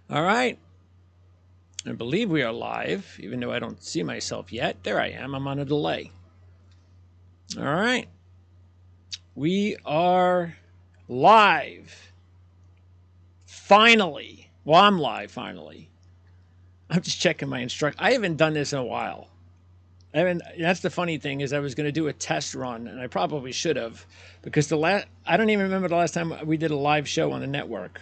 All right. I believe we are live, even though I don't see myself yet. There I am. I'm on a delay. All right. We are live. Finally. Well, I'm live finally. I'm just checking my instructions. I haven't done this in a while. I haven't. That's the funny thing is I was going to do a test run, and I probably should have, because I don't even remember the last time we did a live show on the network.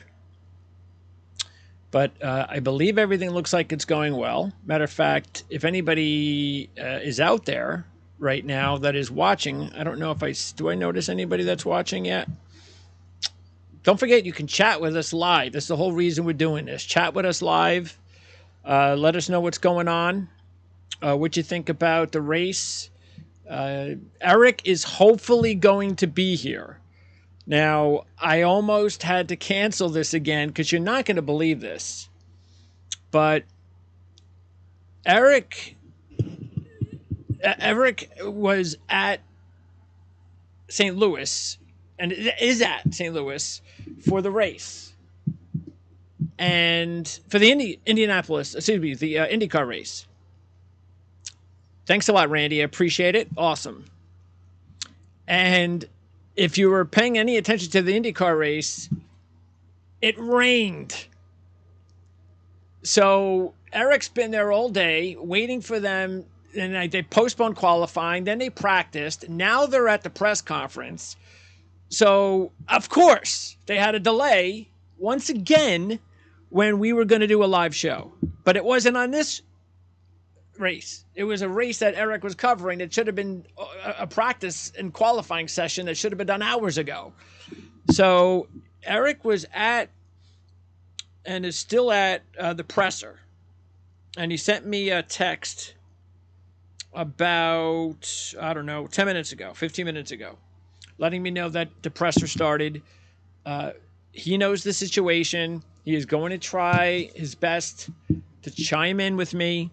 But I believe everything looks like it's going well. Matter of fact, if anybody is out there right now that is watching, I don't know if do I notice anybody that's watching yet? Don't forget, you can chat with us live. That's the whole reason we're doing this. Chat with us live. Let us know what's going on, what you think about the race. Eric is hopefully going to be here. Now, I almost had to cancel this again because you're not going to believe this. But Eric was at St. Louis and is at St. Louis for the race. And for the the IndyCar race. Thanks a lot, Randy. I appreciate it. Awesome. And if you were paying any attention to the IndyCar race, it rained. So Eric's been there all day waiting for them, and they postponed qualifying. Then they practiced. Now they're at the press conference. So, of course, they had a delay once again when we were going to do a live show. But it wasn't on this race. It was a race that Eric was covering. It should have been a practice and qualifying session that should have been done hours ago. So Eric was at and is still at the presser. And he sent me a text about, I don't know, 10 minutes ago, 15 minutes ago, letting me know that the presser started. He knows the situation. He is going to try his best to chime in with me.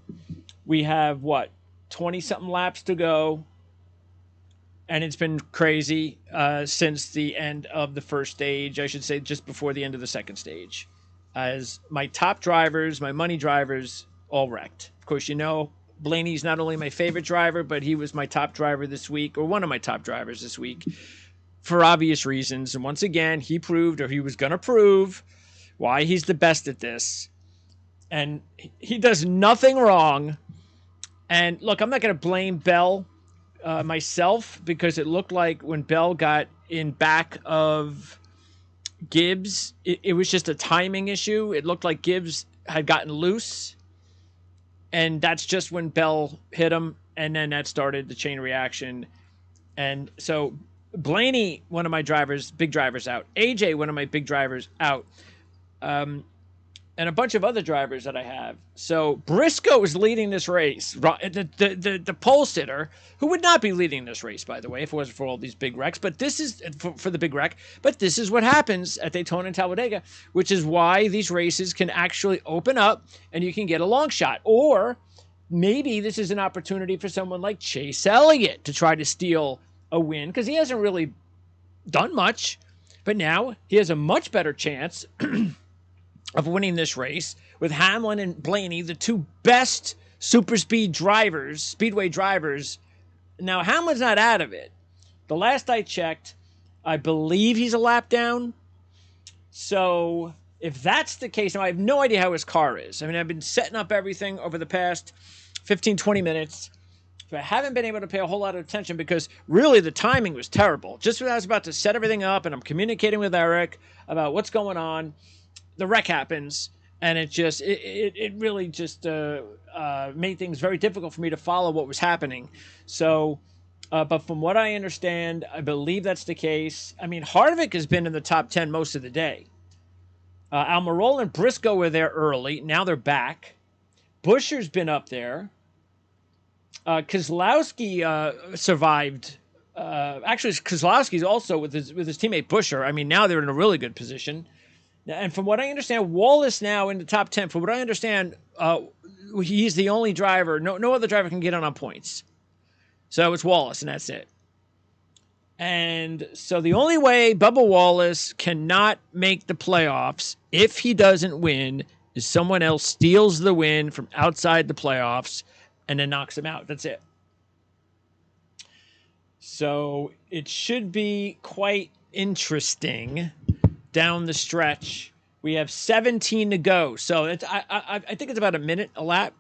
We have, 20-something laps to go. And it's been crazy since the end of the first stage. I should say just before the end of the second stage. As my top drivers, my money drivers, all wrecked. Of course, Blaney's not only my favorite driver, but he was my top driver this week, or one of my top drivers this week, for obvious reasons. And once again, he proved, or he was going to prove, why he's the best at this. And he does nothing wrong. And look, I'm not going to blame Bell myself, because it looked like when Bell got in back of Gibbs, it was just a timing issue. It looked like Gibbs had gotten loose, and that's just when Bell hit him, and then that started the chain reaction. And so Blaney, one of my drivers, big drivers, out. AJ, one of my big drivers, out. And a bunch of other drivers that I have. So Briscoe is leading this race. The pole sitter, who would not be leading this race, by the way, if it wasn't for all these big wrecks. But this is for the big wreck. But this is what happens at Daytona and Talladega, which is why these races can actually open up and you can get a long shot. Or maybe this is an opportunity for someone like Chase Elliott to try to steal a win, because he hasn't really done much. But now he has a much better chance of winning this race with Hamlin and Blaney, the two best speedway drivers. Now, Hamlin's not out of it. The last I checked, I believe he's a lap down. So if that's the case, now I have no idea how his car is. I mean, I've been setting up everything over the past 15, 20 minutes. So I haven't been able to pay a whole lot of attention because really the timing was terrible. Just when I was about to set everything up and I'm communicating with Eric about what's going on, the wreck happens, and it really just made things very difficult for me to follow what was happening. So, but from what I understand, I believe that's the case. I mean, Harvick has been in the top 10 most of the day. Almirola and Briscoe were there early. Now they're back. Buescher's been up there. Keselowski survived. Actually, Keselowski's also with his teammate Buescher. I mean, now they're in a really good position. And from what I understand, Wallace now in the top 10. From what I understand, he's the only driver. No other driver can get on points. So it's Wallace, and that's it. And so the only way Bubba Wallace cannot make the playoffs if he doesn't win is someone else steals the win from outside the playoffs and then knocks him out. That's it. So it should be quite interesting down the stretch. We have 17 to go. So I think it's about a minute a lap.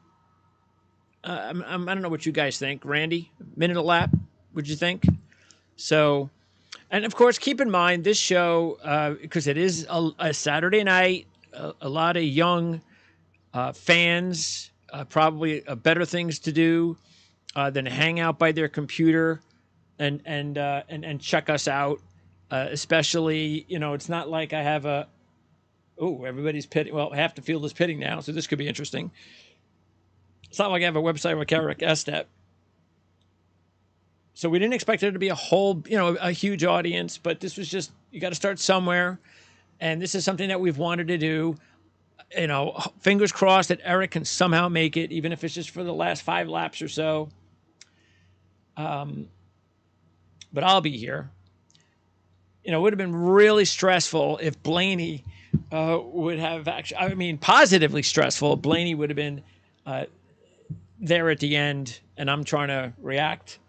I don't know what you guys think. Randy, minute a lap, would you think? So, and of course, keep in mind this show, because it is a Saturday night, a lot of young fans, probably better things to do than hang out by their computer and check us out. Especially, it's not like I have everybody's pitting. Well, half the field is pitting now, so this could be interesting. It's not like I have a website with Carrick Estep. So we didn't expect there to be a whole, a huge audience, but this was just, you got to start somewhere. And this is something that we've wanted to do. Fingers crossed that Eric can somehow make it, even if it's just for the last 5 laps or so. But I'll be here. It would have been really stressful if Blaney would have positively stressful. Blaney would have been there at the end, and I'm trying to react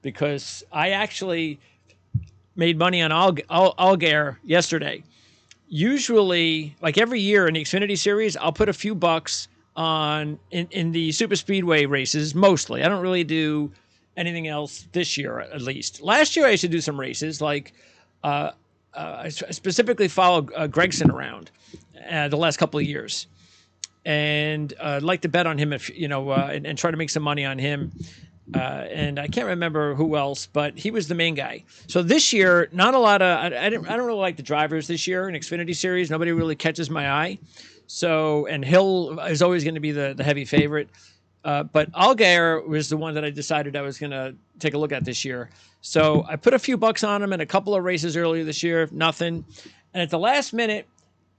because I actually made money on Allgaier yesterday. Usually, like every year in the Xfinity Series, I'll put a few bucks on in the super speedway races, mostly. I don't really do anything else this year, at least. Last year, I used to do some races, like I specifically followed Gregson around the last couple of years. And I'd like to bet on him if and try to make some money on him. And I can't remember who else, but he was the main guy. So this year, not a lot of I don't really like the drivers this year in Xfinity Series. Nobody really catches my eye. So and Hill is always going to be the heavy favorite. But Allgaier was the one that I decided I was going to take a look at this year. So I put a few bucks on him in a couple of races earlier this year, nothing. And at the last minute,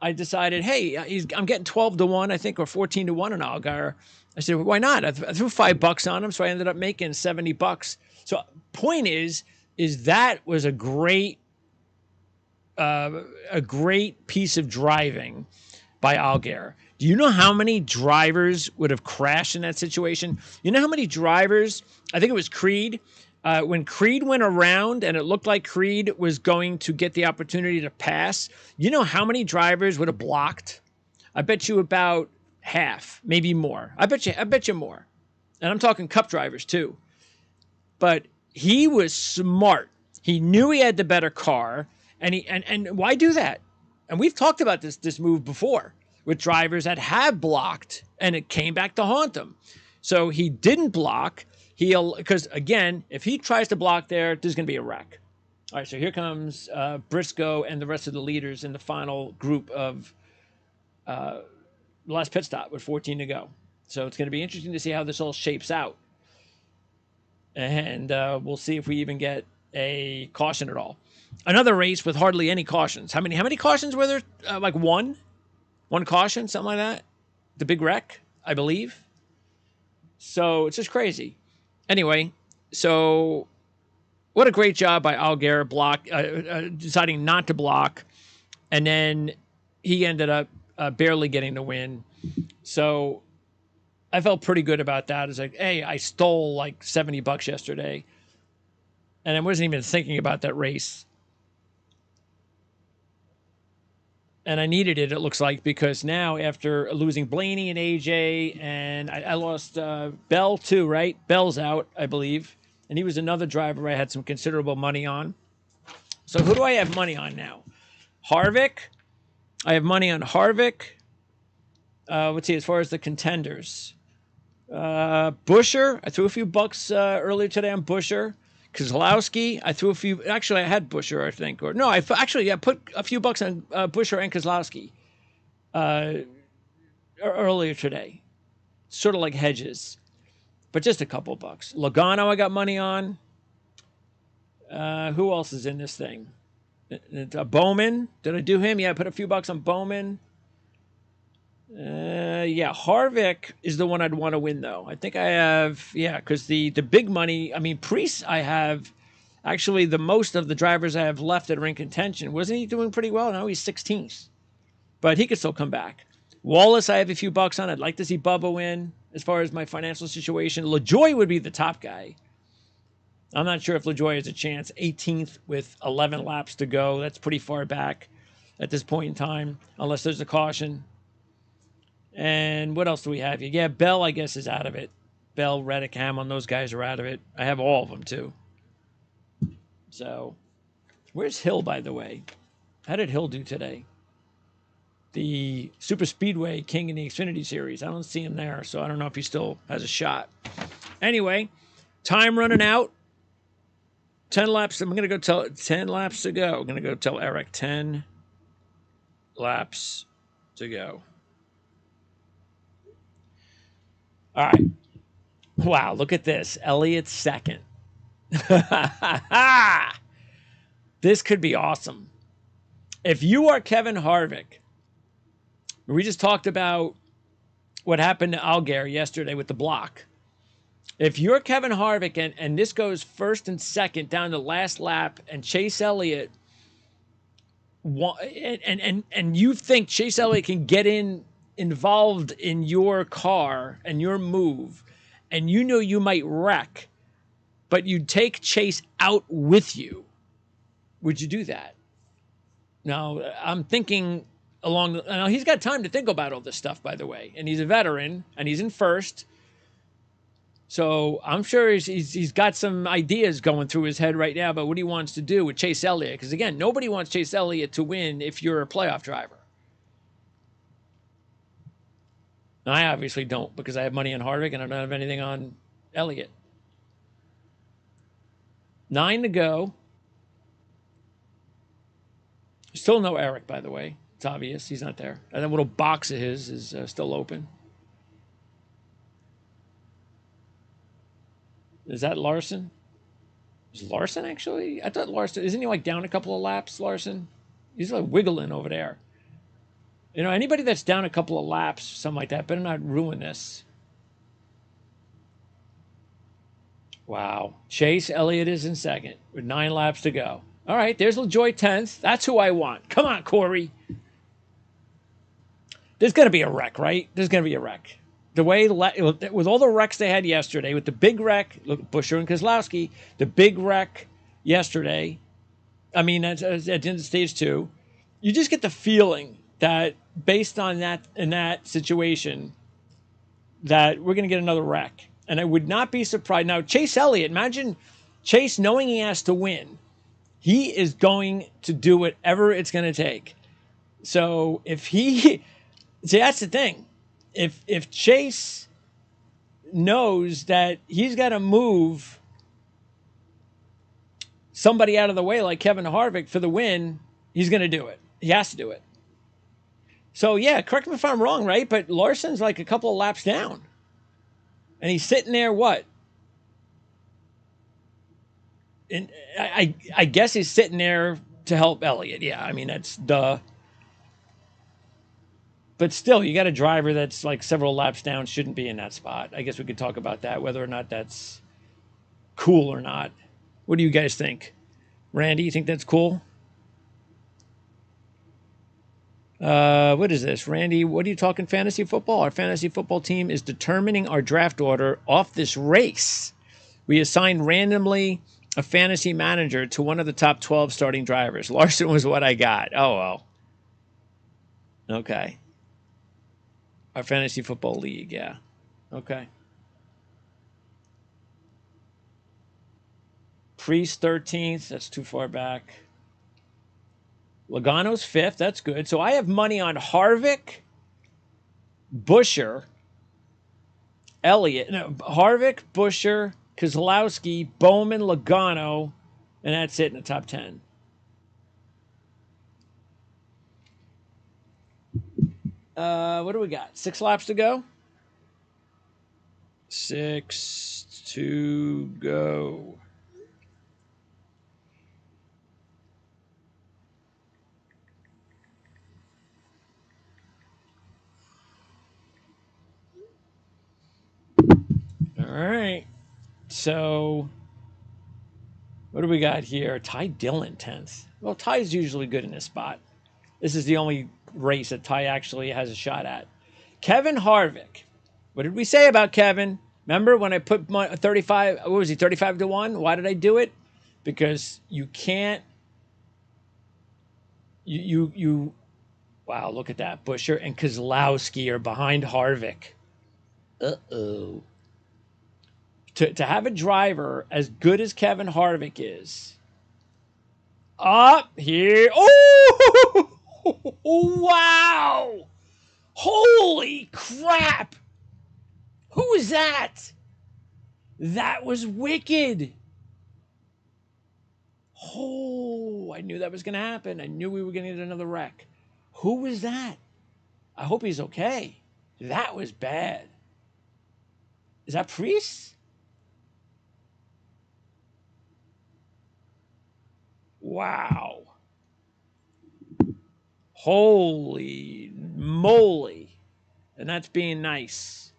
I decided, hey, I'm getting 12 to 1, I think, or 14 to 1 on Allgaier. I said, well, why not? I threw $5 on him, so I ended up making $70. So point is that was a great piece of driving by Allgaier. Do you know how many drivers would have crashed in that situation? You know how many drivers, I think it was Creed, when Creed went around and it looked like Creed was going to get the opportunity to pass, you know how many drivers would have blocked? I bet you about half, maybe more. I bet you more. And I'm talking Cup drivers too. But he was smart. He knew he had the better car, and why do that? And we've talked about this move before with drivers that have blocked and it came back to haunt them. So he didn't block. Because again, if he tries to block there's going to be a wreck. All right, so here comes Briscoe and the rest of the leaders in the final group of the last pit stop with 14 to go. So it's going to be interesting to see how this all shapes out. And we'll see if we even get a caution at all. Another race with hardly any cautions. How many cautions were there? Like one caution, something like that. The big wreck, I believe. So it's just crazy. Anyway, so what a great job by Allgaier deciding not to block. And then he ended up barely getting the win. So I felt pretty good about that. It's like, hey, I stole like $70 yesterday. And I wasn't even thinking about that race. And I needed it looks like, because now after losing Blaney and AJ, and I lost Bell too, right? Bell's out, I believe. And he was another driver I had some considerable money on. So who do I have money on now? Harvick. I have money on Harvick. Let's see, as far as the contenders. Buescher. I threw a few bucks earlier today on Buescher. Keselowski, I threw a few. Actually, I had Buescher, I think. Or no, I put a few bucks on Buescher and Keselowski earlier today. Sort of like hedges, but just a couple bucks. Logano, I got money on. Who else is in this thing? Bowman. Did I do him? Yeah, I put a few bucks on Bowman. Yeah, Harvick is the one I'd want to win, though. I think I have, because the big money, Priest I have Actually, the most of the drivers I have left that are in contention. Wasn't he doing pretty well? No, he's 16th. But he could still come back. Wallace, I have a few bucks on. I'd like to see Bubba win as far as my financial situation. LaJoy would be the top guy. I'm not sure if LaJoy has a chance. 18th with 11 laps to go. That's pretty far back at this point in time, unless there's a caution. And what else do we have here? Yeah, Bell, I guess, is out of it. Bell, Reddick, Hamlin, those guys are out of it. I have all of them, too. So, where's Hill, by the way? How did Hill do today? The Super Speedway King in the Xfinity Series. I don't see him there, so I don't know if he still has a shot. Anyway, time running out. 10 laps. I'm going to go tell 10 laps to go. I'm going to go tell Eric 10 laps to go. All right. Wow, look at this. Elliott second. This could be awesome. If you are Kevin Harvick, we just talked about what happened to Allgaier yesterday with the block. If you're Kevin Harvick and this goes first and second down the last lap and Chase Elliott and you think Chase Elliott can get involved in your car and your move, and you know you might wreck, but you take Chase out with you, would you do that? Now, I'm thinking now he's got time to think about all this stuff, by the way, and he's a veteran and he's in first. So I'm sure he's got some ideas going through his head right now about what he wants to do with Chase Elliott. Because, again, nobody wants Chase Elliott to win if you're a playoff driver. Now, I obviously don't because I have money on Harvick and I don't have anything on Elliott. 9 to go. Still no Eric, by the way. It's obvious he's not there. And that little box of his is still open. Is that Larson? Is Larson actually? I thought Larson, isn't he like down a couple of laps, Larson? He's like wiggling over there. You know, anybody that's down a couple of laps, something like that, better not ruin this. Wow. Chase Elliott is in second with 9 laps to go. All right, there's LaJoy 10th. That's who I want. Come on, Corey. There's going to be a wreck, right? There's going to be a wreck. The way, with all the wrecks they had yesterday, with the big wreck, look, Buescher and Keselowski, the big wreck yesterday, I mean, at the end of stage 2, you just get the feeling that based on that, in that situation, that we're going to get another wreck. And I would not be surprised. Now, Chase Elliott, imagine Chase knowing he has to win. He is going to do whatever it's going to take. So if he, see, that's the thing. If Chase knows that he's got to move somebody out of the way like Kevin Harvick for the win, he's going to do it. He has to do it. So, yeah, correct me if I'm wrong, right? But Larson's like a couple of laps down. And he's sitting there, what? And I guess he's sitting there to help Elliott. Yeah, I mean, that's duh. But still, you got a driver that's like several laps down, shouldn't be in that spot. I guess we could talk about that, whether or not that's cool or not. What do you guys think? Randy, you think that's cool? What is this? Randy, what are you talking fantasy football? Our fantasy football team is determining our draft order off this race. We assigned randomly a fantasy manager to one of the top 12 starting drivers. Larson was what I got. Oh, well. Okay. Our fantasy football league, yeah. Okay. Priest 13th. That's too far back. Logano's 5th. That's good. So I have money on Harvick, Buescher, Elliott. No, Harvick, Buescher, Keselowski, Bowman, Logano, and that's it in the top 10. What do we got? 6 laps to go? 6 to go. All right. So, What do we got here? Ty Dillon, 10th. Well, Ty's usually good in this spot. This is the only race that Ty actually has a shot at. Kevin Harvick. What did we say about Kevin? Remember when I put my 35, what was he, 35 to 1? Why did I do it? Because you can't, wow, look at that. Buescher and Keselowski are behind Harvick. Uh-oh. To have a driver as good as Kevin Harvick is, up here. Oh, wow. Holy crap. Who was that? That was wicked. Oh, I knew that was going to happen. I knew we were going to get another wreck. Who was that? I hope he's okay. That was bad. Is that Priest? Wow. Holy moly. And that's being nice.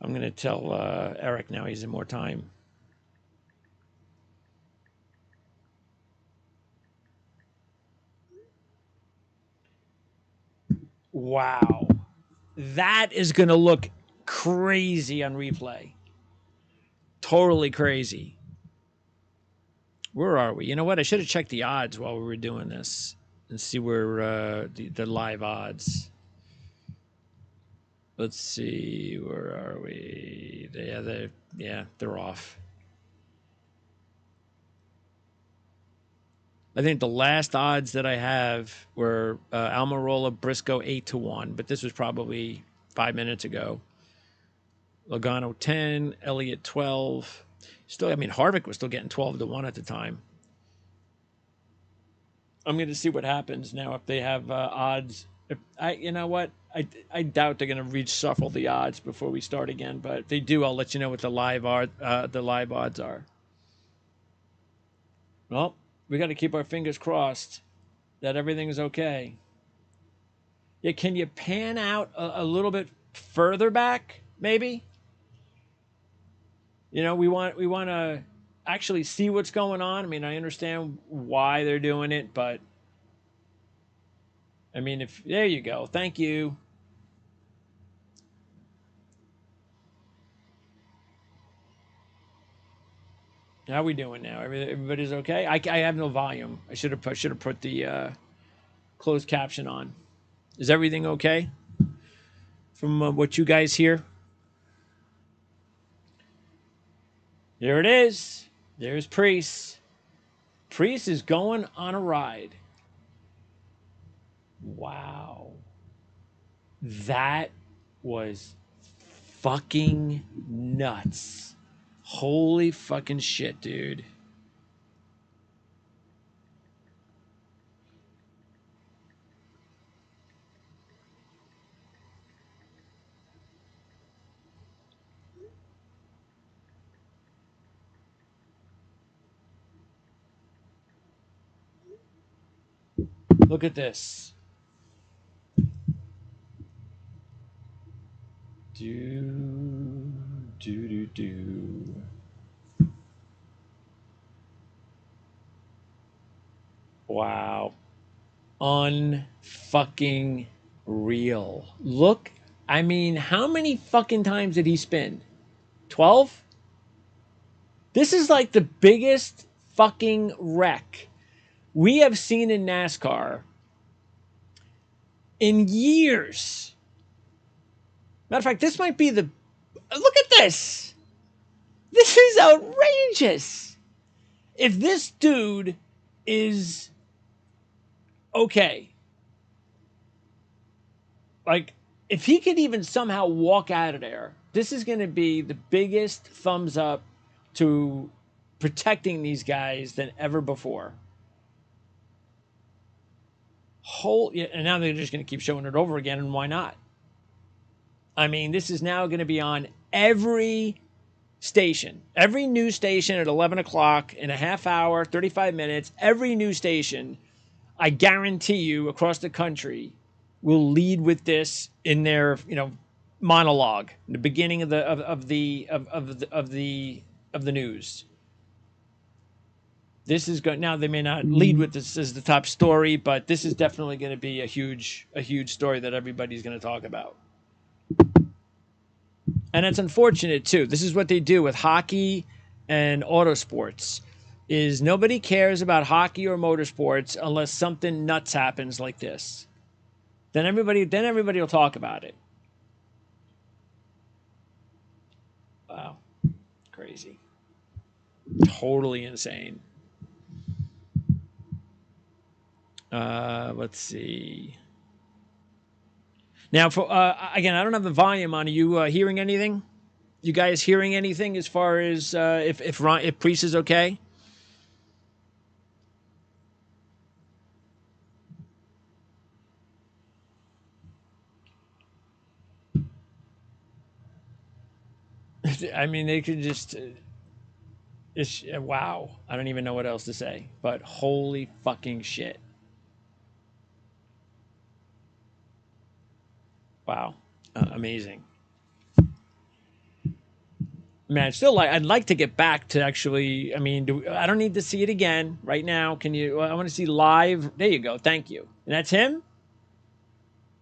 I'm going to tell Eric now he's in more time. Wow. That is going to look crazy on replay. Totally crazy. Where are we? You know what? I should have checked the odds while we were doing this and see where the live odds. Let's see. Where are we? They're off. I think the last odds that I have were Almirola Briscoe 8 to 1, but this was probably 5 minutes ago. Logano 10, Elliott 12. Still, I mean, Harvick was still getting 12 to 1 at the time. I'm going to see what happens now if they have odds. You know what? I doubt they're going to reshuffle the odds before we start again, but if they do, I'll let you know what the live odds are. Well, we got to keep our fingers crossed that everything's okay. Yeah, can you pan out a little bit further back, maybe? You know, we want to actually see what's going on. I mean, I understand why they're doing it, but I mean, if there you go. Thank you. How we doing now? Everybody's okay. I have no volume. I should have put the closed caption on. Is everything okay from what you guys hear? There it is. There's Priest. Priest is going on a ride. Wow. That was fucking nuts. Holy fucking shit, dude. Look at this. Do. Wow. Unfucking real. Look, I mean, how many fucking times did he spin? 12? This is like the biggest fucking wreck we have seen in NASCAR in years. Matter of fact, this might be the. Look at this. This is outrageous. If this dude is okay, like, if he could even somehow walk out of there, this is going to be the biggest thumbs up to protecting these guys than ever before. And now they're just going to keep showing it over again, and why not? I mean, this is now going to be on every station, every news station at 11 o'clock in a half hour, 35 minutes, every news station, I guarantee you, across the country, will lead with this in their, monologue, the beginning of the news. This is going now. They may not lead with this as the top story, but this is definitely going to be a huge story that everybody's going to talk about. And it's unfortunate too. This is what they do with hockey and autosports. Is nobody cares about hockey or motorsports unless something nuts happens like this. Then everybody will talk about it. Wow. Crazy. Totally insane. Let's see. Now, for again, I don't have the volume on. Are you hearing anything? You guys hearing anything as far as if Priest is okay? I mean, they could just. Wow. I don't even know what else to say. But holy fucking shit. Wow. Amazing. Man, I'd like to get back to actually. I mean, I don't need to see it again right now. Can you? I want to see live. There you go. Thank you. And that's him.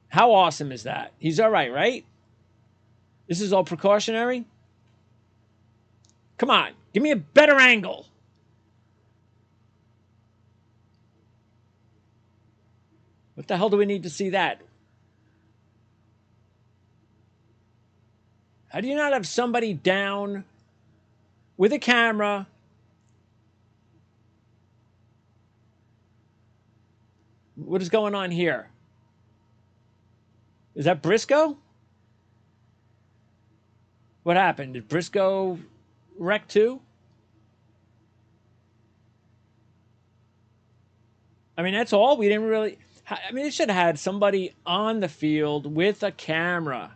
How awesome is that? He's all right, right? This is all precautionary. Come on, give me a better angle. What the hell do we need to see that? How do you not have somebody down with a camera? What is going on here? Is that Briscoe? What happened? Did Briscoe wreck too? I mean, that's all. We didn't really. I mean, they should have had somebody on the field with a camera.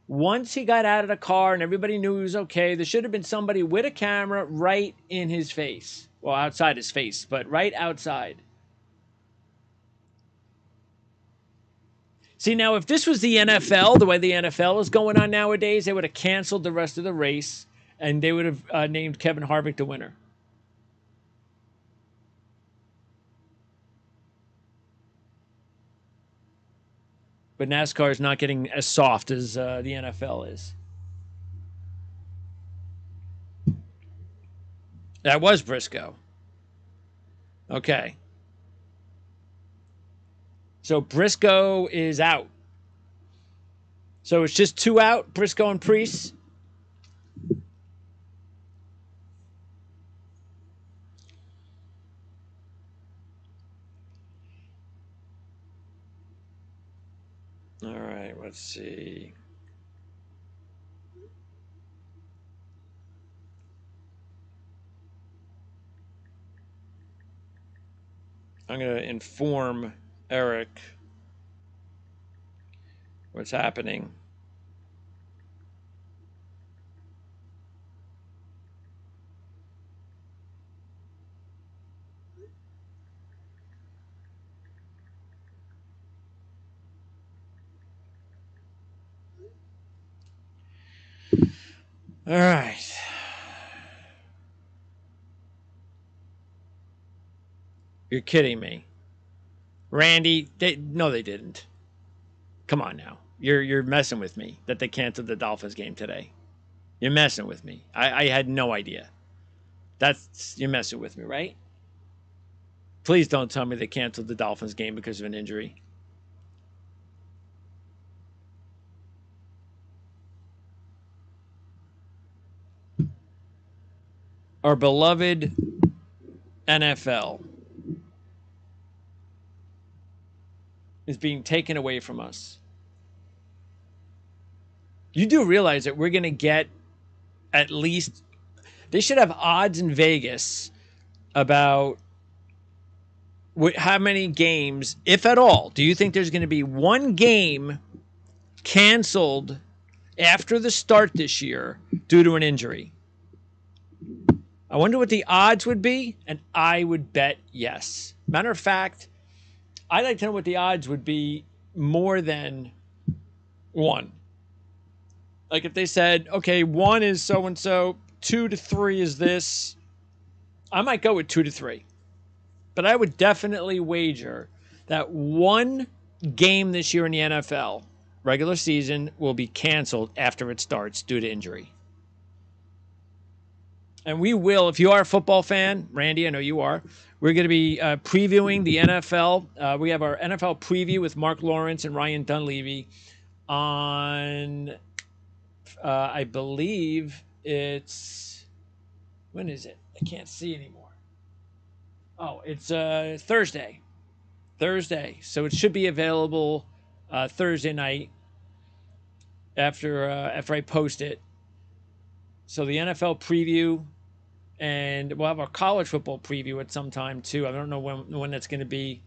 Once he got out of the car and everybody knew he was okay, there should have been somebody with a camera right in his face. Well, outside his face, but right outside. See, now, if this was the NFL, the way the NFL is going on nowadays, they would have canceled the rest of the race, and they would have named Kevin Harvick the winner. But NASCAR is not getting as soft as the NFL is. That was Briscoe. Okay. So Briscoe is out. So it's just two out, Briscoe and Priest. All right, let's see. I'm going to inform Eric what's happening. All right. You're kidding me. Randy, no, they didn't. Come on now. You're messing with me that they canceled the Dolphins game today. You're messing with me. I had no idea. You're messing with me, right? Please don't tell me they canceled the Dolphins game because of an injury. Our beloved NFL is being taken away from us. You do realize that we're going to get at least, they should have odds in Vegas about how many games, if at all, do you think there's going to be one game canceled after the start this year due to an injury? I wonder what the odds would be, and I would bet yes. Matter of fact, I'd like to know what the odds would be more than one. Like if they said, okay, one is so and so, 2 to 3 is this, I might go with 2 to 3. But I would definitely wager that one game this year in the NFL, regular season, will be canceled after it starts due to injury. And we will, if you are a football fan, Randy, I know you are, we're going to be previewing the NFL. We have our NFL preview with Mark Lawrence and Ryan Dunleavy on, I believe it's, when is it? I can't see anymore. Oh, it's Thursday. Thursday. So it should be available Thursday night after I post it. So the NFL preview, and we'll have our college football preview at some time too. I don't know when that's going to be,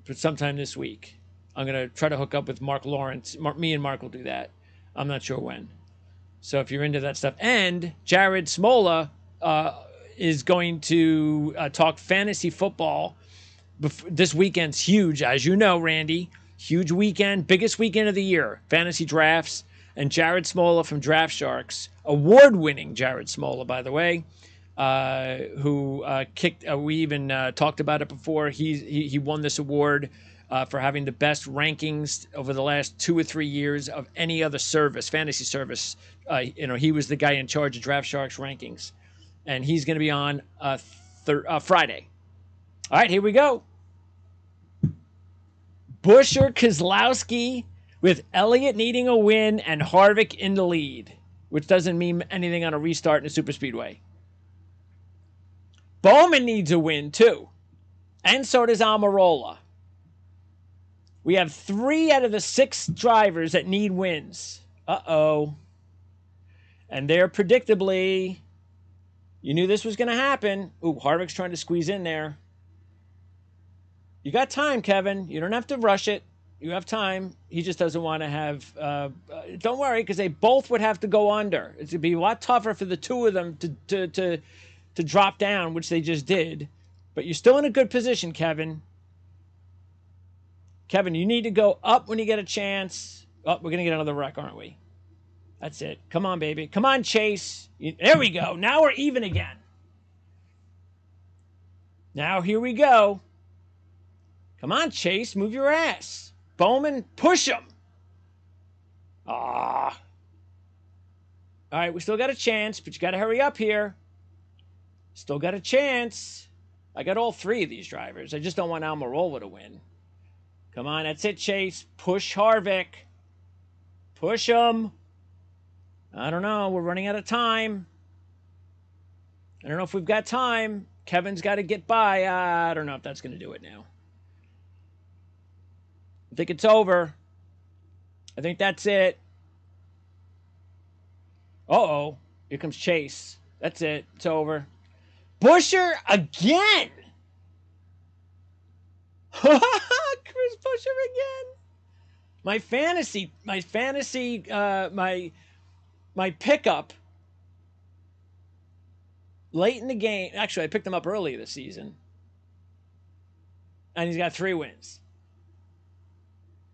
but sometime this week. I'm going to try to hook up with Mark Lawrence. Me and Mark will do that. I'm not sure when. So if you're into that stuff. And Jared Smola is going to talk fantasy football. This weekend's huge, as you know, Randy. Huge weekend, biggest weekend of the year. Fantasy drafts. And Jared Smola from Draft Sharks, award-winning Jared Smola, by the way, who kicked. We even talked about it before. He won this award for having the best rankings over the last 2 or 3 years of any other service, fantasy service. He was the guy in charge of Draft Sharks rankings, and he's going to be on Friday. All right, here we go. Buescher Keselowski with Elliott needing a win and Harvick in the lead, which doesn't mean anything on a restart in a superspeedway. Bowman needs a win too, and so does Almirola. We have 3 out of the 6 drivers that need wins. Uh-oh. And they're predictably, you knew this was going to happen. Ooh, Harvick's trying to squeeze in there. You got time, Kevin. You don't have to rush it. You have time. He just doesn't want to have... don't worry, because they both would have to go under. It would be a lot tougher for the two of them to drop down, which they just did. But you're still in a good position, Kevin. Kevin, you need to go up when you get a chance. Oh, we're going to get another wreck, aren't we? That's it. Come on, baby. Come on, Chase. There we go. Now we're even again. Now here we go. Come on, Chase. Move your ass. Bowman, push him. Ah. All right, we still got a chance, but you got to hurry up here. Still got a chance. I got all 3 of these drivers. I just don't want Almirola to win. Come on, that's it, Chase. Push Harvick. Push him. I don't know. We're running out of time. I don't know if we've got time. Kevin's got to get by. I don't know if that's going to do it now. I think it's over. I think that's it. Uh-oh. Here comes Chase. That's it. It's over. Buescher again. Chris Buescher again. My pickup late in the game. Actually, I picked him up early this season. And he's got 3 wins.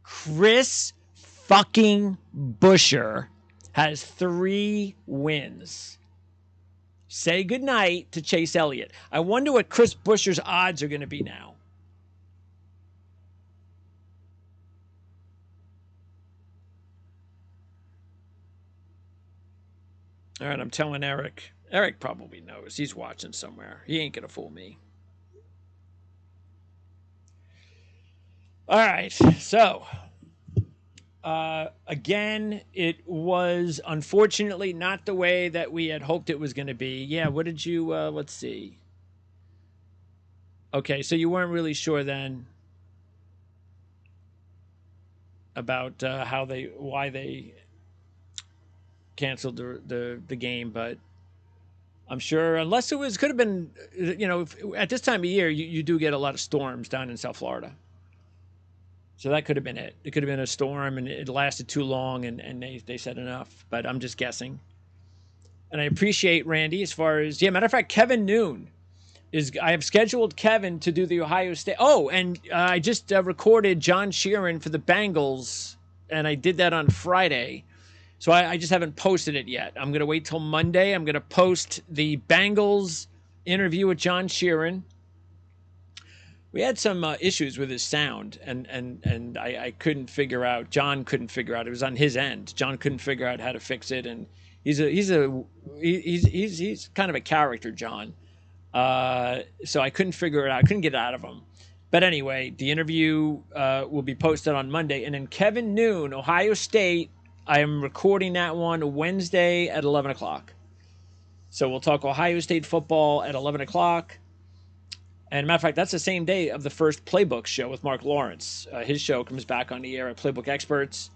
Chris fucking Buescher has 3 wins. Say goodnight to Chase Elliott. I wonder what Chris Buescher's odds are going to be now. All right, I'm telling Eric. Eric probably knows. He's watching somewhere. He ain't going to fool me. All right, so again, it was unfortunately not the way that we had hoped it was going to be. Yeah, what did you, let's see. Okay, so you weren't really sure then about why they canceled the game, but I'm sure, unless it could have been, at this time of year, you do get a lot of storms down in South Florida. So that could have been it. It could have been a storm and it lasted too long and they said enough. But I'm just guessing. and I appreciate Randy as far as, yeah, matter of fact, Kevin Noon I have scheduled Kevin to do the Ohio State. Oh, and I just recorded John Sheeran for the Bengals, and I did that on Friday. So I just haven't posted it yet. I'm going to wait till Monday. I'm going to post the Bengals interview with John Sheeran. We had some issues with his sound, and I couldn't figure out. John couldn't figure out. It was on his end. John couldn't figure out how to fix it, and he's kind of a character, John. So I couldn't figure it out. I couldn't get it out of him. But anyway, the interview will be posted on Monday, and then Kevin Noon, Ohio State. I am recording that one Wednesday at 11 o'clock. So we'll talk Ohio State football at 11 o'clock. And matter of fact, that's the same day of the first Playbook show with Mark Lawrence. His show comes back on the air at Playbook Experts.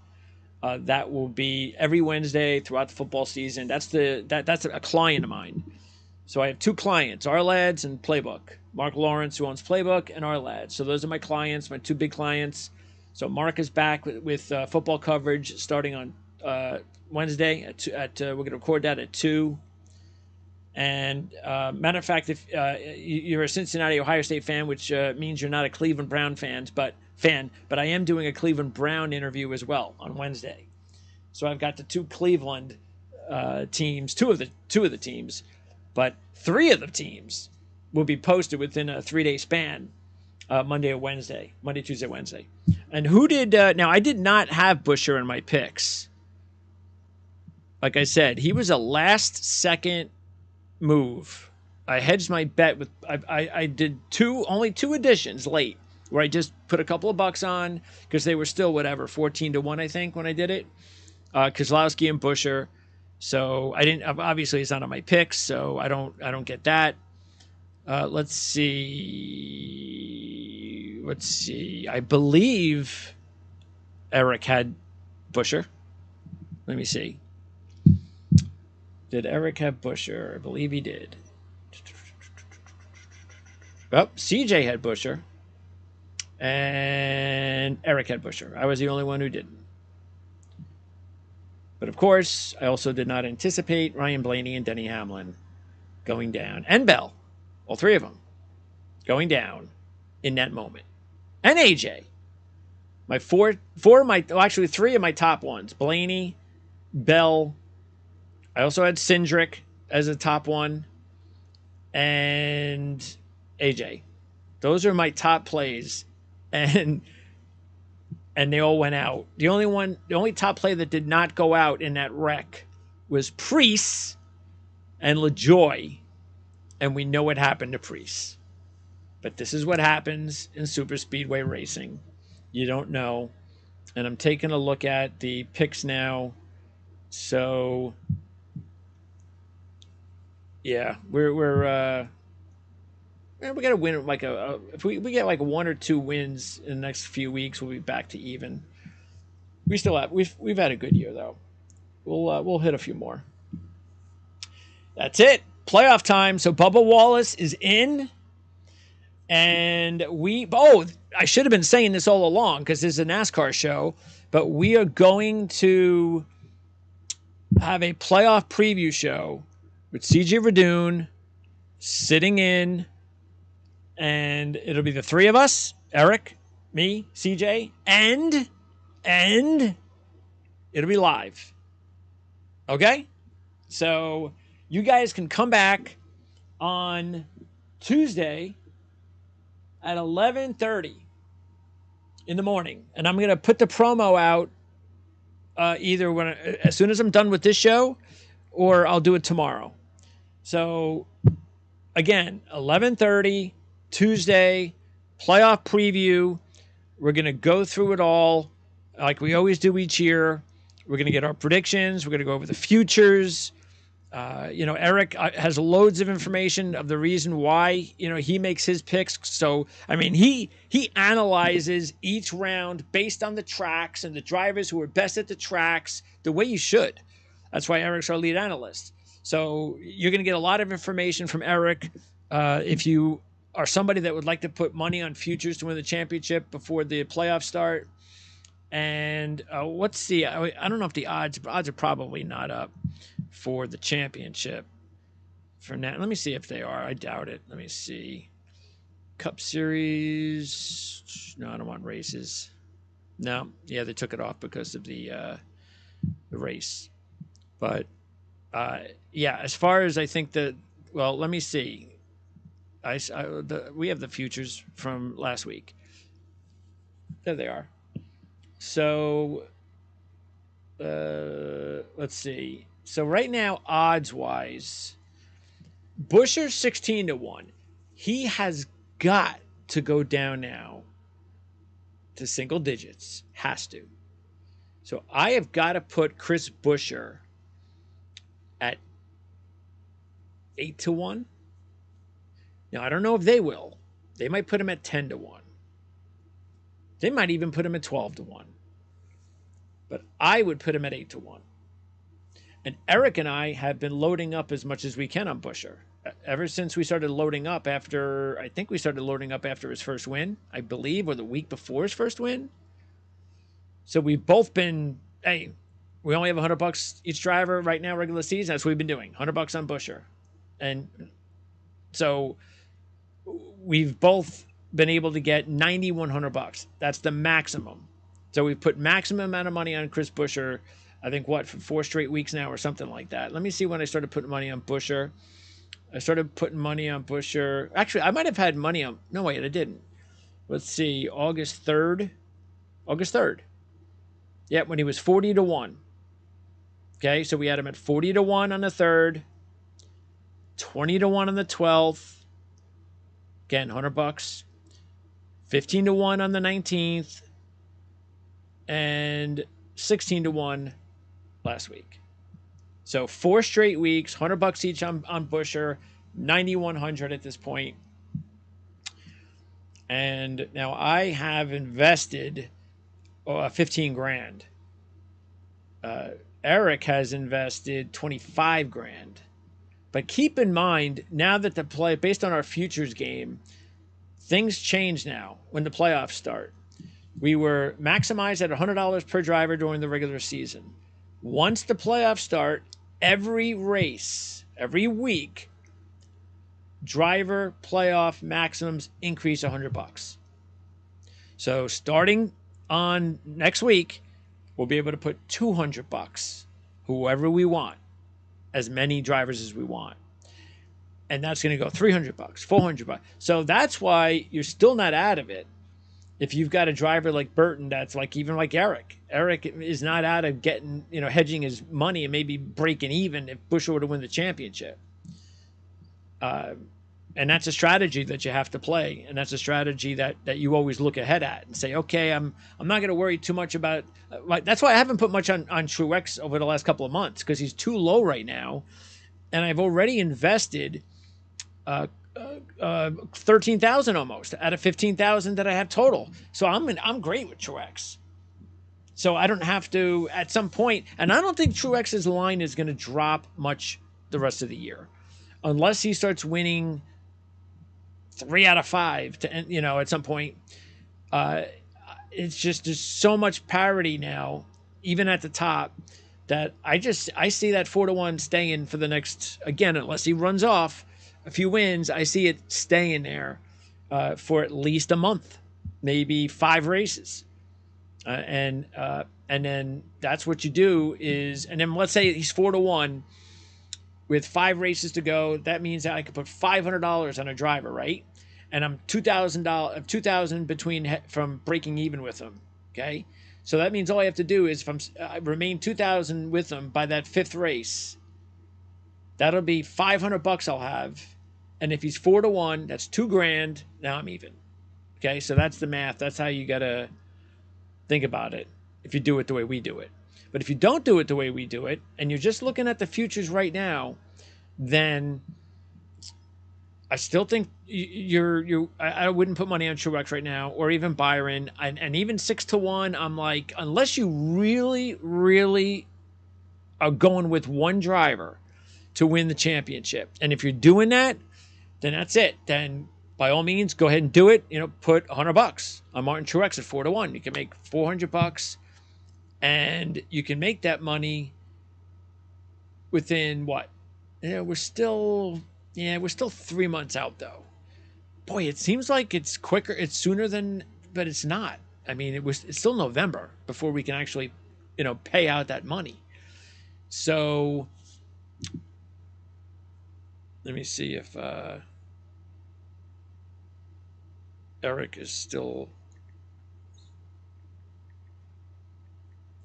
That will be every Wednesday throughout the football season. That's a client of mine. So I have two clients, Our Lads and Playbook. Mark Lawrence, who owns Playbook, and Our Lads. So those are my clients, my two big clients. So Mark is back with football coverage starting on Wednesday. We're going to record that at 2. And matter of fact, if you're a Cincinnati Ohio State fan, which means you're not a Cleveland Brown but I am doing a Cleveland Brown interview as well on Wednesday. So I've got the two Cleveland teams, two of the teams, but 3 of the teams will be posted within a 3-day span, Monday, Tuesday, Wednesday. And who did? Now I did not have Busher in my picks. Like I said, he was a last-second move. I hedged my bet with I did only two additions late where I just put a couple of bucks on because they were still 14-1 I think when I did it. Kozlowski and Busher. So I didn't, obviously it's not on my picks, so I don't get that. Let's see. I believe Eric had Busher. Let me see. Did Eric have Busher? I believe he did. Well, CJ had Busher. And Eric had Busher. I was the only one who didn't. But of course, I also did not anticipate Ryan Blaney and Denny Hamlin going down. And Bell. All 3 of them going down in that moment. And AJ. My 3 of my top ones. Blaney, Bell. I also had Cindric as a top one. And AJ. Those are my top plays. And they all went out. The only top play that did not go out in that wreck was Priest and LaJoy. And we know what happened to Priest. But this is what happens in super speedway racing. You don't know. And I'm taking a look at the picks now. So yeah, we got to win like if we get like 1 or 2 wins in the next few weeks, we'll be back to even. We've had a good year though. We'll hit a few more. That's it. Playoff time. So Bubba Wallace is in, and I should have been saying this all along because this is a NASCAR show, but we are going to have a playoff preview show with CJ Radoon sitting in. And it'll be the 3 of us, Eric, me, CJ, and it'll be live. Okay? So you guys can come back on Tuesday at 11:30 in the morning. And I'm going to put the promo out either as soon as I'm done with this show, or I'll do it tomorrow. So again, 11:30 Tuesday, playoff preview. We're going to go through it all like we always do each year. We're going to get our predictions. We're going to go over the futures. Eric has loads of information of the reason why, he makes his picks. So, I mean, he analyzes each round based on the tracks and the drivers who are best at the tracks the way you should. That's why Eric's our lead analyst. So you're going to get a lot of information from Eric. If you are somebody that would like to put money on futures to win the championship before the playoffs start. And I don't know if the odds are probably not up, for the championship for now. Let me see if they are. I doubt it. Let me see. Cup Series. No, I don't want races. No, yeah, they took it off because of the race. But yeah, as far as I think that, well, let me see. We have the futures from last week. There they are. So let's see. So right now, odds wise, Busher's 16-1. He has got to go down now to single digits. Has to. So I have got to put Chris Busher at 8-1. Now I don't know if they will. They might put him at 10-1. They might even put him at 12-1. But I would put him at 8-1. And Eric and I have been loading up as much as we can on Busher. Ever since we started loading up after, I think we started loading up after his first win, I believe, or the week before his first win. So we've both been, hey, we only have $100 each driver right now, regular season. That's what we've been doing, $100 on Busher. And so we've both been able to get $9,100. That's the maximum. So we've put maximum amount of money on Chris Busher, I think, what, for 4 straight weeks now or something like that. Let me see when I started putting money on Busher. I started putting money on Busher. Actually, I might have had money on, no, wait, I didn't. Let's see, August 3rd. August 3rd. Yeah, when he was 40-1. Okay, so we had him at 40-1 on the 3rd, 20-1 on the 12th. Again, $100. 15-1 on the 19th. And 16-1 last week. So 4 straight weeks, $100 each on Busher, 9,100 at this point. And now I have invested 15 grand. Eric has invested 25 grand. But keep in mind, now that the play, based on our futures game, things change now when the playoffs start. We were maximized at $100 per driver during the regular season. Once the playoffs start, every race, every week, driver playoff maximums increase $100. So starting on next week, we'll be able to put $200, whoever we want, as many drivers as we want. And that's going to go $300, $400. So that's why you're still not out of it. If you've got a driver like Burton, that's like, even like Eric. Eric is not out of getting, hedging his money and maybe breaking even if Busher were to win the championship. And that's a strategy that you have to play. And that's a strategy that you always look ahead at and say, okay, I'm not going to worry too much about, that's why I haven't put much on Truex over the last couple of months, because he's too low right now. And I've already invested 13,000 almost out of 15,000 that I have total. So I'm great with Truex. So I don't have to at some point, and I don't think Truex's line is going to drop much the rest of the year, unless he starts winning 3 out of 5 to, at some point. It's just, there's so much parity now, even at the top, that I see that 4-1 staying for the next, again, unless he runs off a few wins, I see it staying there for at least a month, maybe 5 races. And then that's what you do is, and then let's say he's 4-1 with 5 races to go. That means that I could put $500 on a driver, right? And I'm $2,000 between from breaking even with him. Okay. So that means all I have to do is if I remain 2,000 with him by that 5th race, that'll be $500 I'll have. And if he's 4-1, that's $2,000. Now I'm even. Okay. So that's the math. That's how you got to think about it if you do it the way we do it. But if you don't do it the way we do it, and you're just looking at the futures right now, then I still think I wouldn't put money on Truex right now, or even Byron, and even 6-1. I'm like, unless you really, really are going with one driver to win the championship, and if you're doing that, then that's it. Then by all means, go ahead and do it. Put $100 on Martin Truex at 4-1. You can make $400, and you can make that money within what? Yeah, we're still 3 months out though. Boy, it seems like it's quicker. It's sooner than, but it's not. I mean, it's still November before we can actually, pay out that money. So let me see if Eric is still.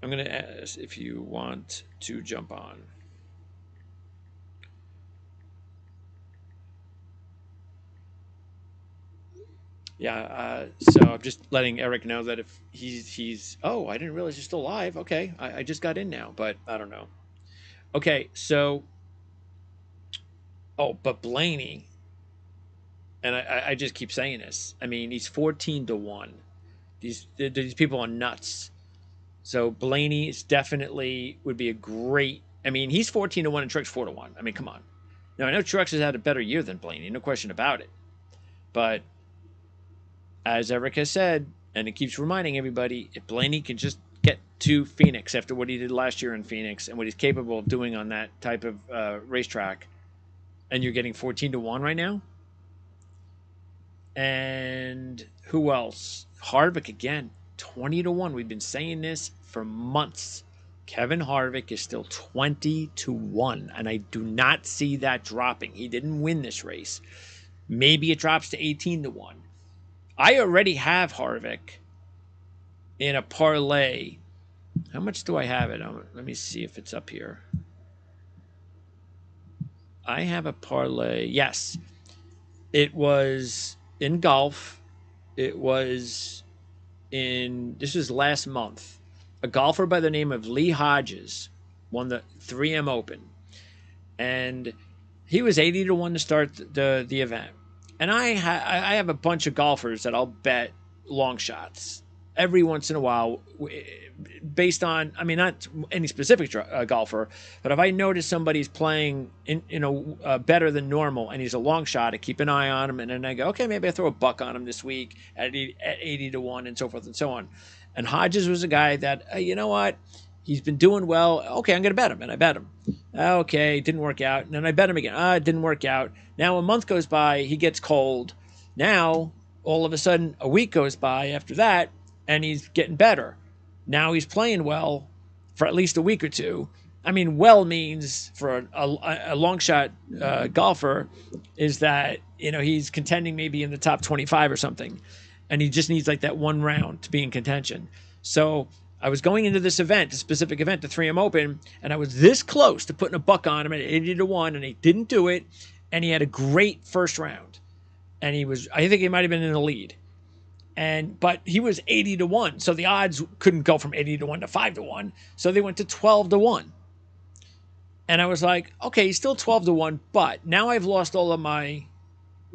I'm going to ask if you want to jump on. Yeah, so I'm just letting Eric know that if he's oh, I didn't realize you're still live. Okay, I just got in now, but I don't know. Okay, so but Blaney, and I just keep saying this. I mean, he's 14-1. These people are nuts. So Blaney is definitely would be a great. I mean, he's 14-1 and Truex 4-1. I mean, come on. Now I know Truex has had a better year than Blaney, no question about it. But as Eric has said, and it keeps reminding everybody, if Blaney can just get to Phoenix after what he did last year in Phoenix and what he's capable of doing on that type of racetrack, and you're getting 14-1 right now. And who else? Harvick again, 20-1. We've been saying this for months. Kevin Harvick is still 20-1, and I do not see that dropping. He didn't win this race. Maybe it drops to 18-1. I already have Harvick in a parlay. How much do I have it? Let me see if it's up here. I have a parlay. Yes. It was in golf. It was this was last month. A golfer by the name of Lee Hodges won the 3M Open. And he was 80-1 to start the event. And I have a bunch of golfers that I'll bet long shots every once in a while, based on, I mean, not any specific golfer, but if I notice somebody's playing better than normal and he's a long shot, I keep an eye on him, and then I go, okay, maybe I throw a buck on him this week at 80-1 and so forth and so on. And Hodges was a guy that, you know what? He's been doing well. Okay, I'm going to bet him. And I bet him. Okay, didn't work out. And then I bet him again. It didn't work out. Now a month goes by. He gets cold. Now, all of a sudden, a week goes by after that, and he's getting better. Now he's playing well for at least a week or two. I mean, well means for a long shot golfer is that, he's contending maybe in the top 25 or something. And he just needs like that one round to be in contention. So I was going into this event, the specific event, the 3M Open, and I was this close to putting a buck on him at 80-1, and he didn't do it. And he had a great first round. And I think he might have been in the lead. But he was 80-1. So the odds couldn't go from 80-1 to 5-1. So they went to 12-1. And I was like, okay, he's still 12-1, but now I've lost all of my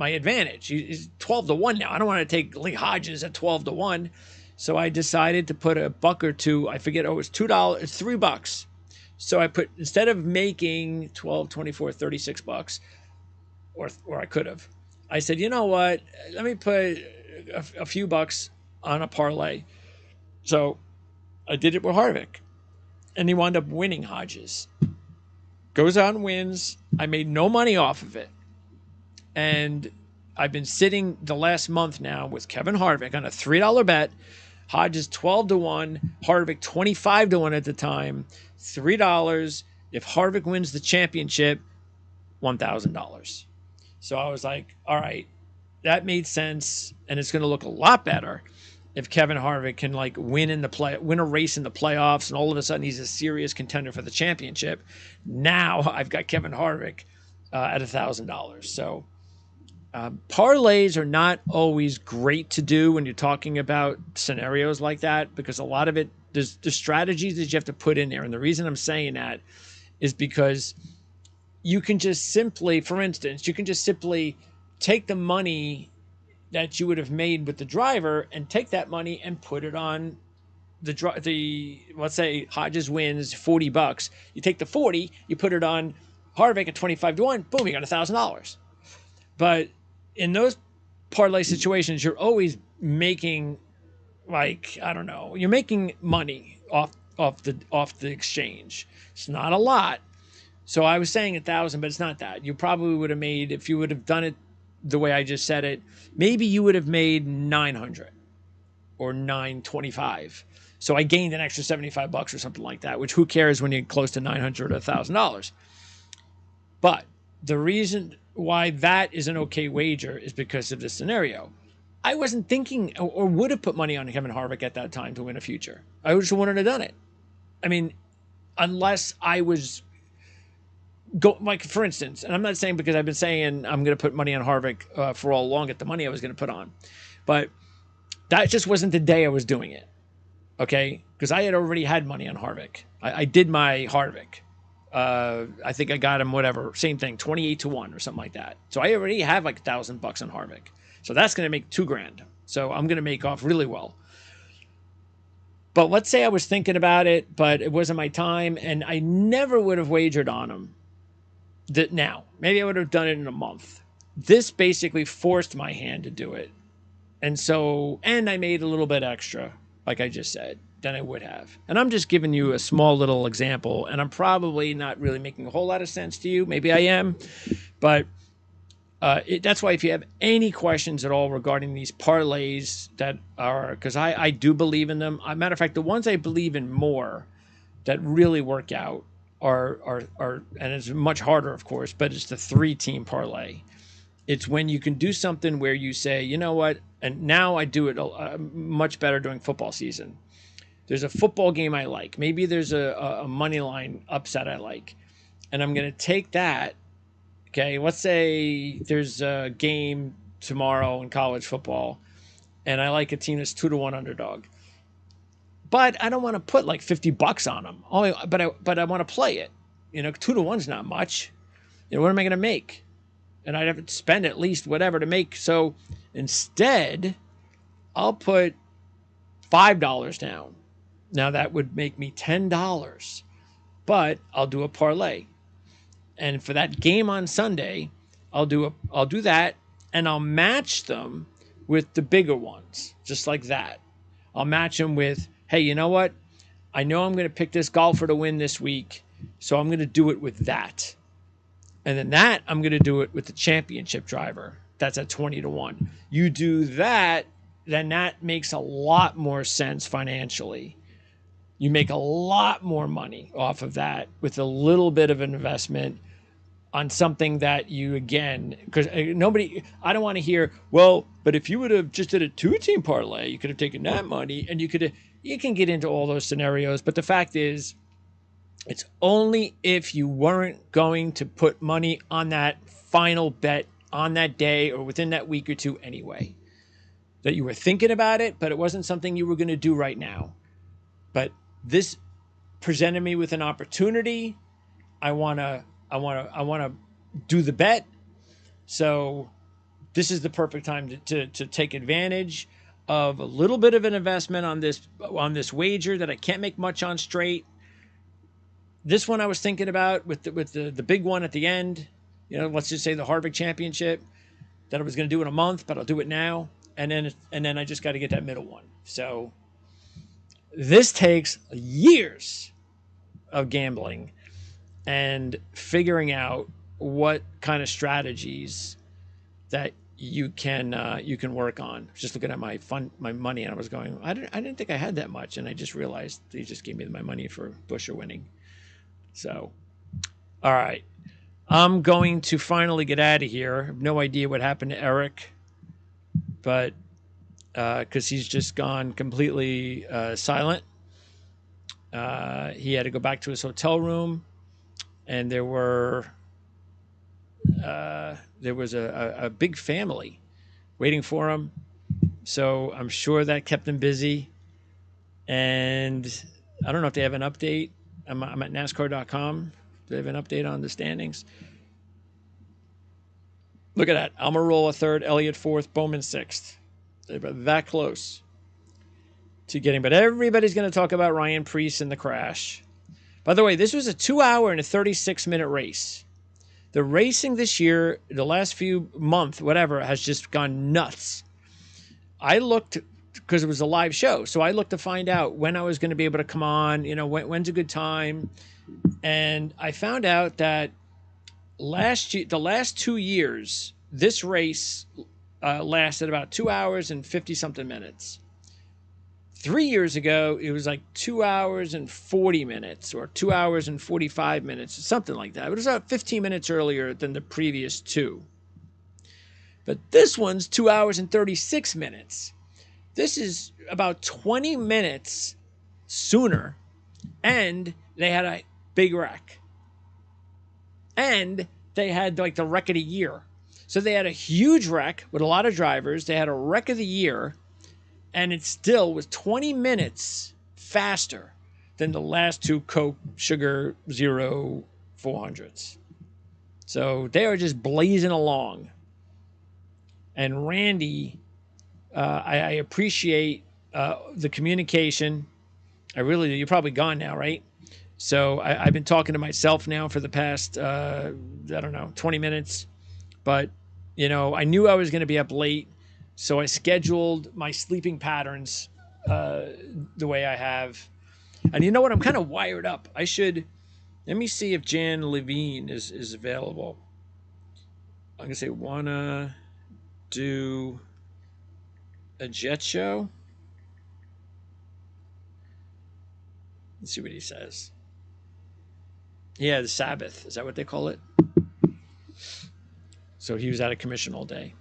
advantage. He's 12-1 now. I don't want to take Lee Hodges at 12-1. So I decided to put a buck or two. I forget. It's $2. It's $3. So I put, instead of making 12, 24, 36 bucks, or I could have, I said, you know what? Let me put a few bucks on a parlay. So I did it with Harvick, and he wound up winning. Hodges goes out and wins. I made no money off of it. And I've been sitting the last month now with Kevin Harvick on a $3 bet. Hodges 12-1, Harvick 25-1 at the time. $3. If Harvick wins the championship, $1,000. So I was like, all right, that made sense, and it's going to look a lot better if Kevin Harvick can win a race in the playoffs, and all of a sudden he's a serious contender for the championship. Now I've got Kevin Harvick at $1,000. So parlays are not always great to do when you're talking about scenarios like that, because a lot of it, there's strategies that you have to put in there. And the reason I'm saying that is because you can just simply, for instance, take the money that you would have made with the driver and take that money and put it on let's say Hodges wins $40. You take the 40, you put it on Harvick at 25-1, boom, you got $1,000. But in those parlay situations, you're always making, I don't know, you're making money off the exchange. It's not a lot. So I was saying 1,000, but it's not that. You probably would have made, if you would have done it the way I just said it, maybe you would have made 900 or 925. So I gained an extra $75 or something like that, which who cares when you're close to $900 or $1,000. But the reason why that is an okay wager is because of this scenario. I wasn't thinking or would have put money on Kevin Harvick at that time to win a future. I just wouldn't have done it. I mean, unless I was like, for instance, and I'm not saying because I've been saying I'm going to put money on Harvick for all along at the money I was going to put on, but that just wasn't the day I was doing it. Okay, because I had already had money on Harvick. I did my Harvick. I think I got him whatever, same thing, 28-1 or something like that. So I already have like $1,000 on Harvick. So that's going to make $2,000. So I'm going to make off really well. But let's say I was thinking about it, but it wasn't my time, and I never would have wagered on him. That now, maybe I would have done it in a month. This basically forced my hand to do it. And so, and I made a little bit extra, like I just said, than I would have. And I'm just giving you a small little example, and I'm probably not really making a whole lot of sense to you. Maybe I am, but that's why if you have any questions at all regarding these parlays that are, because I do believe in them. As a matter of fact, the ones I believe in more that really work out are and it's much harder, of course, but it's the 3-team parlay. It's when you can do something where you say, you know what, and now I do it much better during football season. There's a football game I like. Maybe there's a money line upset I like. And I'm going to take that. Okay, let's say there's a game tomorrow in college football, and I like a team that's 2-1 underdog. But I don't want to put like $50 on them. But I want to play it. 2-1's not much. What am I going to make? And I'd have to spend at least whatever to make. So instead, I'll put $5 down. Now that would make me $10, but I'll do a parlay. And for that game on Sunday, I'll do that, and I'll match them with the bigger ones, just like that. I'll match them with, hey, you know what? I know I'm going to pick this golfer to win this week, so I'm going to do it with that. And then that, I'm going to do it with the championship driver. That's at 20-1. You do that, then that makes a lot more sense financially. You make a lot more money off of that with a little bit of an investment on something that you, again, because I don't want to hear, well, but if you would have just did a 2-team parlay, you could have taken that money, and you can get into all those scenarios. But the fact is, it's only if you weren't going to put money on that final bet on that day or within that week or two anyway, that you were thinking about it, but it wasn't something you were going to do right now. But this presented me with an opportunity. I want to do the bet. So this is the perfect time to take advantage of a little bit of an investment on this wager that I can't make much on straight. This one I was thinking about with the big one at the end, let's just say the Harvick Championship, that I was going to do in a month, but I'll do it now. And then I just got to get that middle one. So this takes years of gambling and figuring out what kind of strategies that you can work on. Just looking at my money, and I was going, I didn't think I had that much, and I just realized they just gave me my money for Buescher winning. So, all right, I'm going to finally get out of here. I have no idea what happened to Eric, but because he's just gone completely silent. He had to go back to his hotel room, and there was a big family waiting for him. So I'm sure that kept him busy. And I don't know if they have an update. I'm at NASCAR.com. Do they have an update on the standings? Look at that. Almirola third, Elliott fourth, Bowman sixth. They're that close to getting. But everybody's going to talk about Ryan Preece and the crash. By the way, this was a 2-hour and a 36-minute race. The racing this year, the last few months, whatever, has just gone nuts. I looked, because it was a live show, so I looked to find out when I was going to be able to come on, when's a good time. And I found out that the last 2 years, this race lasted about 2 hours and 50 something minutes. 3 years ago, it was like 2 hours and 40 minutes or 2 hours and 45 minutes, something like that. It was about 15 minutes earlier than the previous two. But this one's 2 hours and 36 minutes. This is about 20 minutes sooner, and they had a big wreck. And they had like the wreck of the year. So they had a huge wreck with a lot of drivers. They had a wreck of the year, and it still was 20 minutes faster than the last two Coke Sugar Zero 400s. So they are just blazing along. And Randy, I appreciate the communication. I really do. You're probably gone now, right? So I've been talking to myself now for the past, I don't know, 20 minutes. But, I knew I was going to be up late. So I scheduled my sleeping patterns the way I have. And you know what? I'm kind of wired up. Let me see if Jan Levine is available. I'm going to say, wanna do a jet show? Let's see what he says. Yeah, the Sabbath. Is that what they call it? So he was out of commission all day.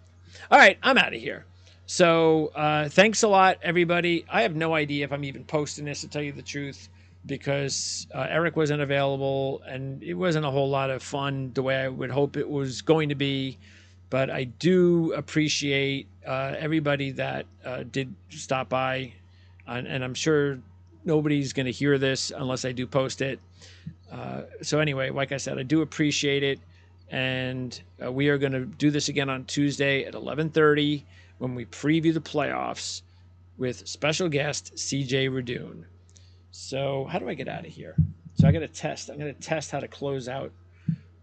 All right, I'm out of here. So thanks a lot, everybody. I have no idea if I'm even posting this, to tell you the truth, because Eric wasn't available, and it wasn't a whole lot of fun the way I would hope it was going to be. But I do appreciate everybody that did stop by, and I'm sure nobody's going to hear this unless I do post it. So anyway, like I said, I do appreciate it, and we are going to do this again on Tuesday at 11:30 when we preview the playoffs with special guest CJ Radoon. So how do I get out of here? So I got to test. I'm going to test how to close out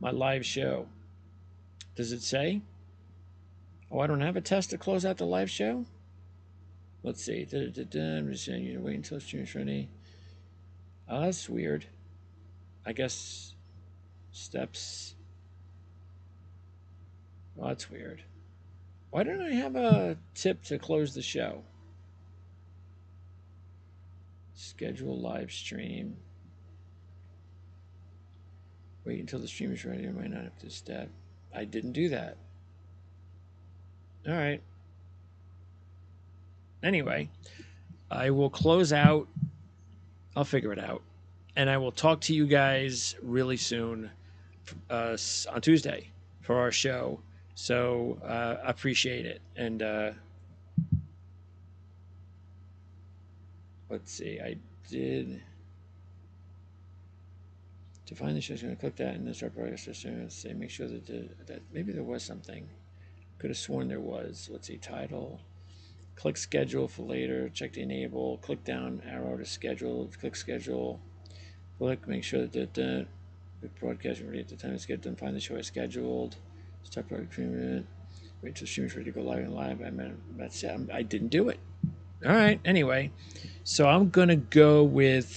my live show. Does it say? Oh, I don't have a test to close out the live show? Let's see. I'm just saying, wait until the stream's ready. Oh, that's weird. I guess steps. Oh, that's weird. Why don't I have a tip to close the show? Schedule live stream. Wait until the stream is ready. I might not have to step. I didn't do that. All right. Anyway, I will close out. I'll figure it out. And I will talk to you guys really soon on Tuesday for our show. So appreciate it. And let's see. I did. To find the show, I'm going to click that and then start broadcasting. Let's say, make sure that maybe there was something. Could have sworn there was. Let's see, title. Click schedule for later. Check the enable. Click down arrow to schedule. Click schedule. Click. Make sure that the broadcast ready at the time it's scheduled. Find the show as scheduled. Start broadcasting. Wait till the stream is ready to go live and live. That's it. I didn't do it. All right. Anyway, so I'm gonna go with